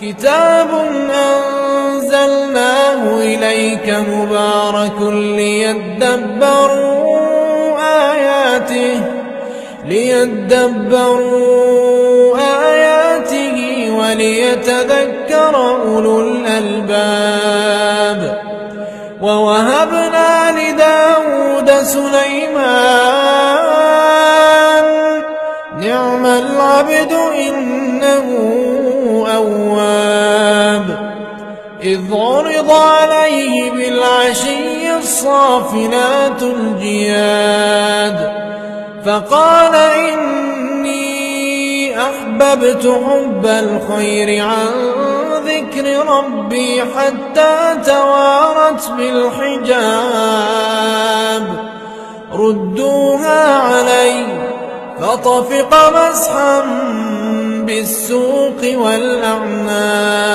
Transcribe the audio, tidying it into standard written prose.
كتاب أنزلناه إليك مبارك ليدبروا آياته وليتذكر أولو الألباب. ووهبنا لداود سليمان نعم العبد إنه أواب. إذ عرض عليه بالعشي الصافنات الجياد فقال إني أحببت حب الخير عن ذكر ربي حتى توارت بالحجاب. ردوها علي فطفق مسحا بالسوق والأعناب.